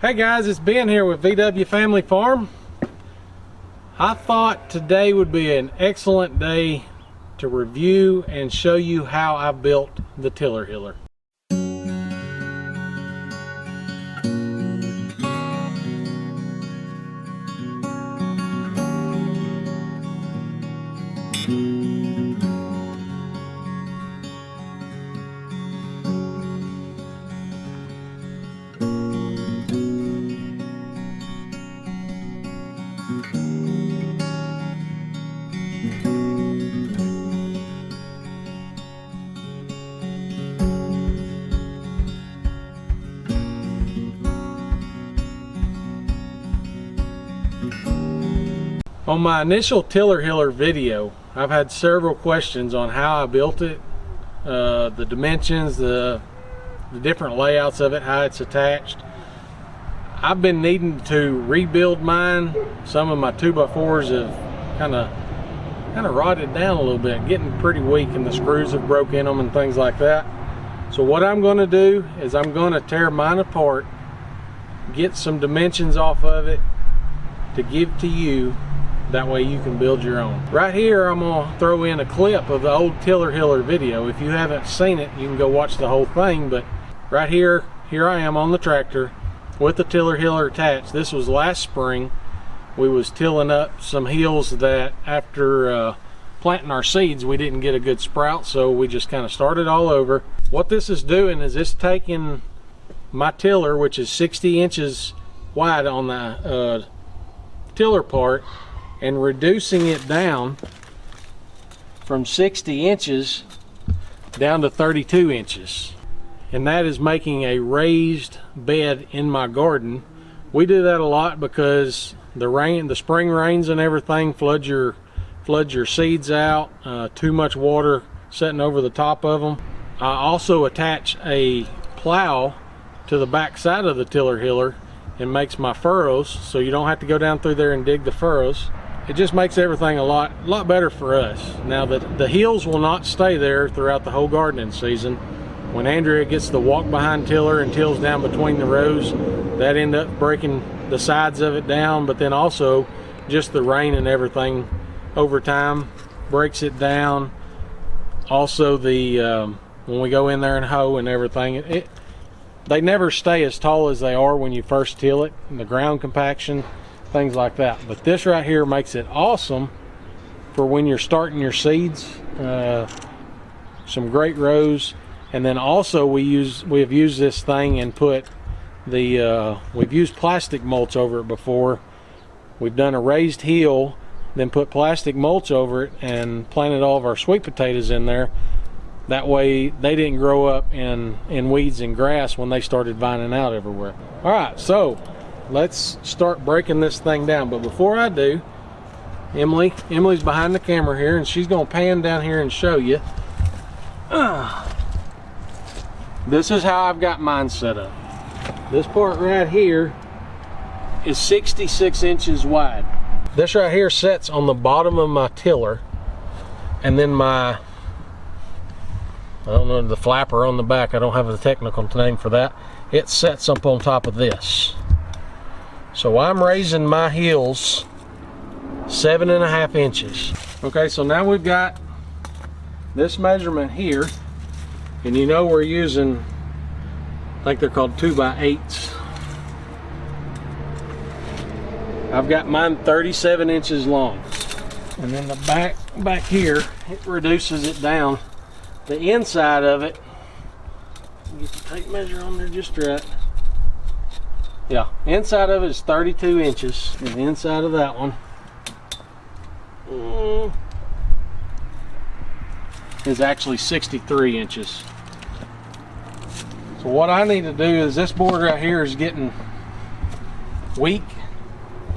Hey guys, it's Ben here with VW Family Farm. I thought today would be an excellent day to review and show you how I built the tiller hiller. On my initial tiller hiller video, I've had several questions on how I built it, the dimensions, the different layouts of it, how it's attached. I've been needing to rebuild mine. Some of my 2x4s have kind of rotted down a little bit, getting pretty weak, and the screws have broke in them and things like that. So what I'm going to do is I'm going to tear mine apart, get some dimensions off of it to give to you. That way you can build your own. Right here I'm going to throw in a clip of the old tiller hiller video. If you haven't seen it, you can go watch the whole thing. But right here I am on the tractor with the tiller hiller attached. This was last spring. We was tilling up some hills that after planting our seeds we didn't get a good sprout, so we just kind of started all over. What this is doing is it's taking my tiller, which is 60 inches wide on the tiller part, and reducing it down from 60 inches down to 32 inches. And that is making a raised bed in my garden. We do that a lot because the spring rains and everything floods your seeds out, too much water setting over the top of them. I also attach a plow to the back side of the tiller hiller and makes my furrows, so you don't have to go down through there and dig the furrows. It just makes everything a lot better for us. Now the hills will not stay there throughout the whole gardening season. When Andrea gets the walk behind tiller and tills down between the rows, that end up breaking the sides of it down, but then also just the rain and everything over time breaks it down. Also when we go in there and hoe and everything, they never stay as tall as they are when you first till it, and the ground compaction, things like that. But this right here makes it awesome for when you're starting your seeds. Some great rows. And then also we have used this thing and put we've used plastic mulch over it before. We've done a raised hill, then put plastic mulch over it and planted all of our sweet potatoes in there. That way they didn't grow up in weeds and grass when they started vining out everywhere. All right, so let's start breaking this thing down. But before I do, Emily's behind the camera here, and she's gonna pan down here and show you. This is how I've got mine set up. This part right here is 66 inches wide. This right here sets on the bottom of my tiller, and then I don't know, the flapper on the back, I don't have a technical name for that, it sets up on top of this. So I'm raising my hills 7.5 inches. Okay, so now we've got this measurement here, and you know we're using, I think they're called 2x8s. I've got mine 37 inches long. And then the back here, it reduces it down. The inside of it, get the tape measure on there just right. Yeah, inside of it is 32 inches, and the inside of that one is actually 63 inches. So what I need to do is, this board right here is getting weak,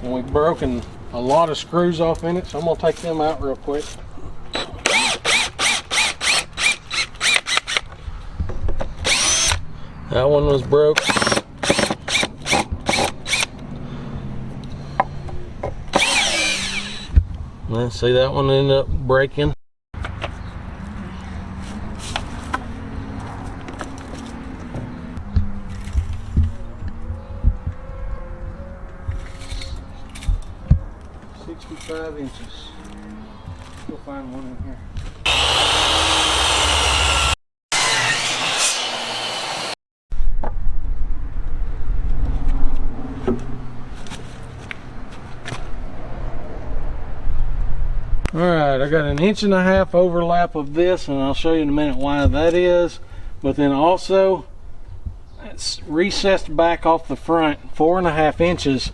and we've broken a lot of screws off in it, so I'm going to take them out real quick. That one was broke. Let's see, that one ended up breaking. 55 inches. We'll find one in here. Alright, I got an 1.5 inch overlap of this, and I'll show you in a minute why that is. But then also, it's recessed back off the front 4.5 inches.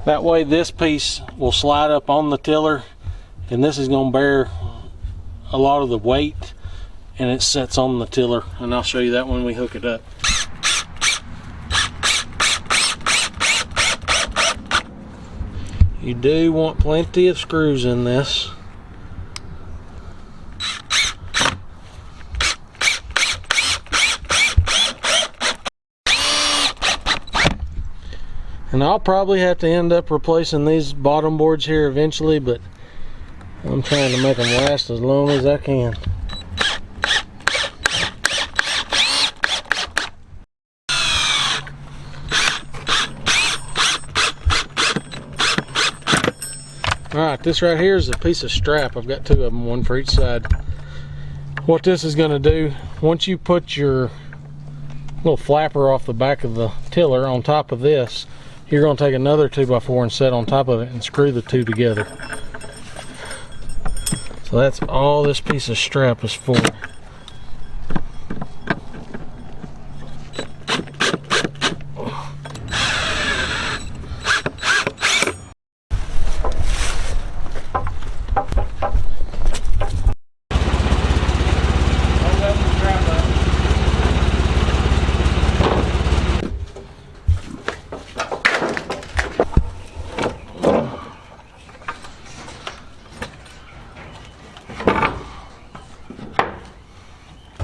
That way this piece will slide up on the tiller, and this is going to bear a lot of the weight, and it sets on the tiller. And I'll show you that when we hook it up. You do want plenty of screws in this. And I'll probably have to end up replacing these bottom boards here eventually, but I'm trying to make them last as long as I can. Alright, this right here is a piece of strap. I've got 2 of them, one for each side. What this is going to do, once you put your little flapper off the back of the tiller on top of this, you're going to take another 2x4 and set on top of it and screw the 2 together. So that's all this piece of strap is for.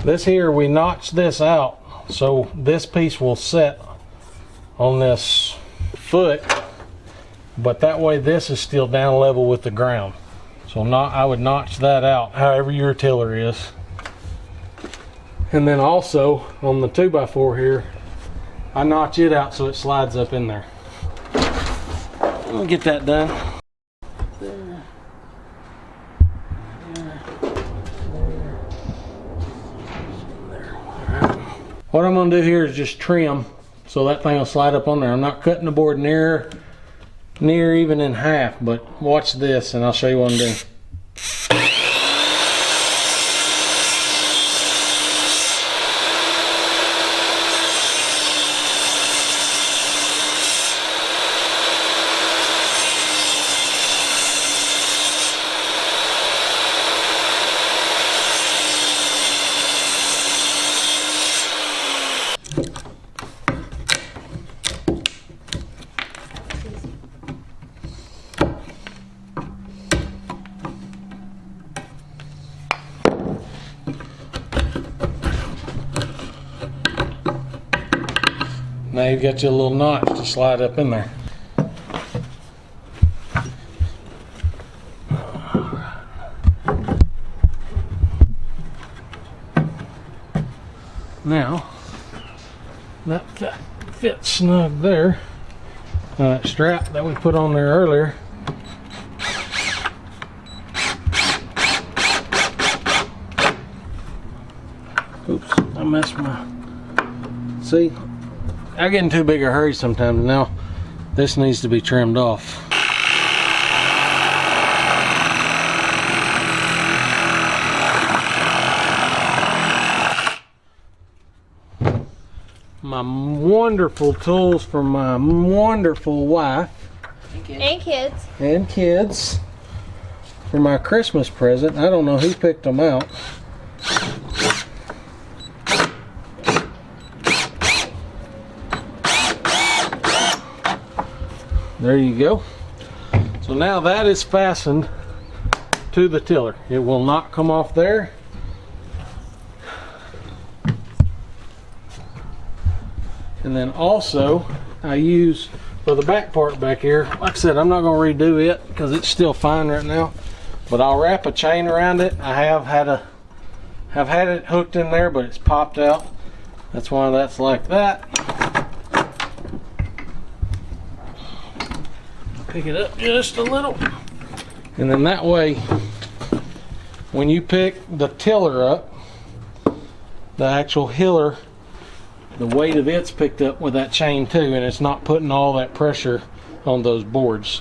This here, we notched this out so this piece will set on this foot, but that way this is still down level with the ground. So I would notch that out however your tiller is. And then also on the 2x4 here, I notch it out so it slides up in there. I'll get that done. What I'm going to do here is just trim so that thing will slide up on there. I'm not cutting the board near even in half, but watch this and I'll show you what I'm doing. Now you've got your little notch to slide up in there. Now, that fits snug there. That strap that we put on there earlier. Oops, I messed my... See? I get in too big a hurry sometimes. Now this needs to be trimmed off. My wonderful tools from my wonderful wife and kids for my Christmas present. I don't know who picked them out. There you go. So now that is fastened to the tiller. It will not come off there. And then also I use for the back part back here, like I said, I'm not going to redo it because it's still fine right now, but I'll wrap a chain around it. I have had it hooked in there, but it's popped out. That's why that's like that. Pick it up just a little. And then that way, when you pick the tiller up, the actual hiller, the weight of it's picked up with that chain too, and it's not putting all that pressure on those boards.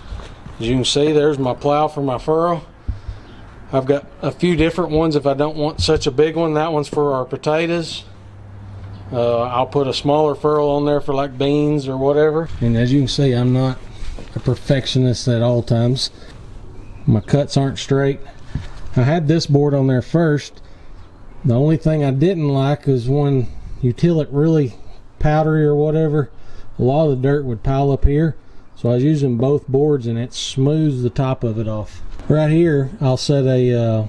As you can see, there's my plow for my furrow. I've got a few different ones if I don't want such a big one. That one's for our potatoes. I'll put a smaller furrow on there for like beans or whatever. And as you can see, I'm not a perfectionist at all times. My cuts aren't straight. I had this board on there first. The only thing I didn't like is when you till it really powdery or whatever, a lot of the dirt would pile up here. So I was using both boards and it smooths the top of it off. Right here, I'll set a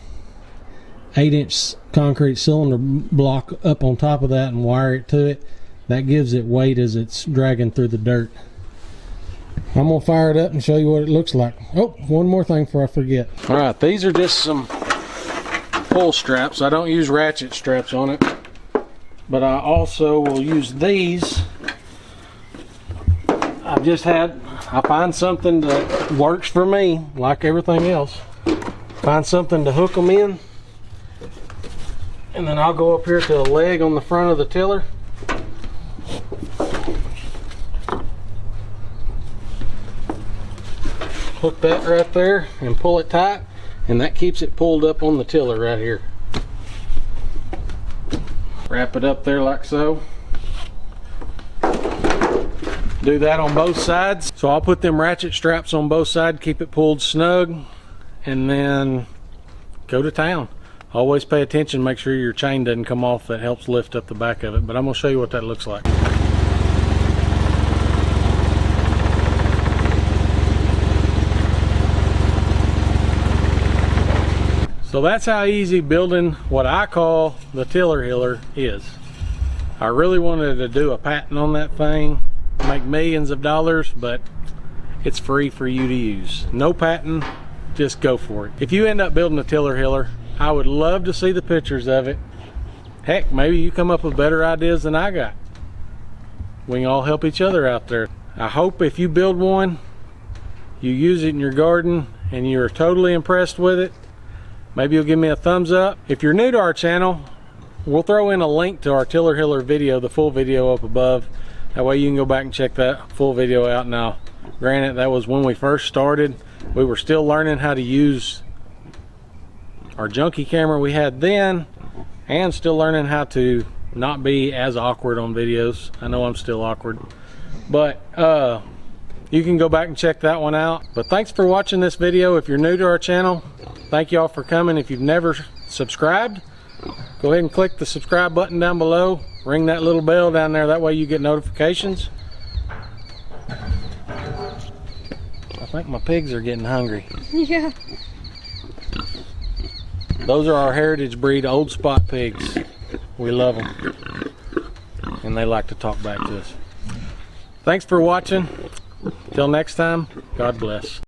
8-inch concrete cylinder block up on top of that and wire it to it. That gives it weight as it's dragging through the dirt. I'm gonna fire it up and show you what it looks like. Oh, one more thing before I forget. All right, these are just some pull straps. I don't use ratchet straps on it, but I also will use these. I find something that works for me, like everything else. Find something to hook them in, and then I'll go up here to a leg on the front of the tiller. Hook that right there and pull it tight, and that keeps it pulled up on the tiller right here. Wrap it up there like so. Do that on both sides. So I'll put them ratchet straps on both sides, keep it pulled snug, and then go to town. Always pay attention, make sure your chain doesn't come off. That helps lift up the back of it. But I'm gonna show you what that looks like. So that's how easy building what I call the tiller hiller is. I really wanted to do a patent on that thing, make millions of dollars, but it's free for you to use. No patent, just go for it. If you end up building a tiller hiller, I would love to see the pictures of it. Heck, maybe you come up with better ideas than I got. We can all help each other out there. I hope if you build one, you use it in your garden and you're totally impressed with it. Maybe you'll give me a thumbs up. If you're new to our channel, we'll throw in a link to our tiller hiller video, the full video up above. That way you can go back and check that full video out now. Granted, that was when we first started. We were still learning how to use our junky camera we had then, and still learning how to not be as awkward on videos. I know I'm still awkward, but you can go back and check that one out. But thanks for watching this video. If you're new to our channel, thank you all for coming. If you've never subscribed, go ahead and click the subscribe button down below. Ring that little bell down there, that way you get notifications. I think my pigs are getting hungry. Yeah. Those are our heritage breed old spot pigs. We love them. And they like to talk back to us. Thanks for watching. Till next time, God bless.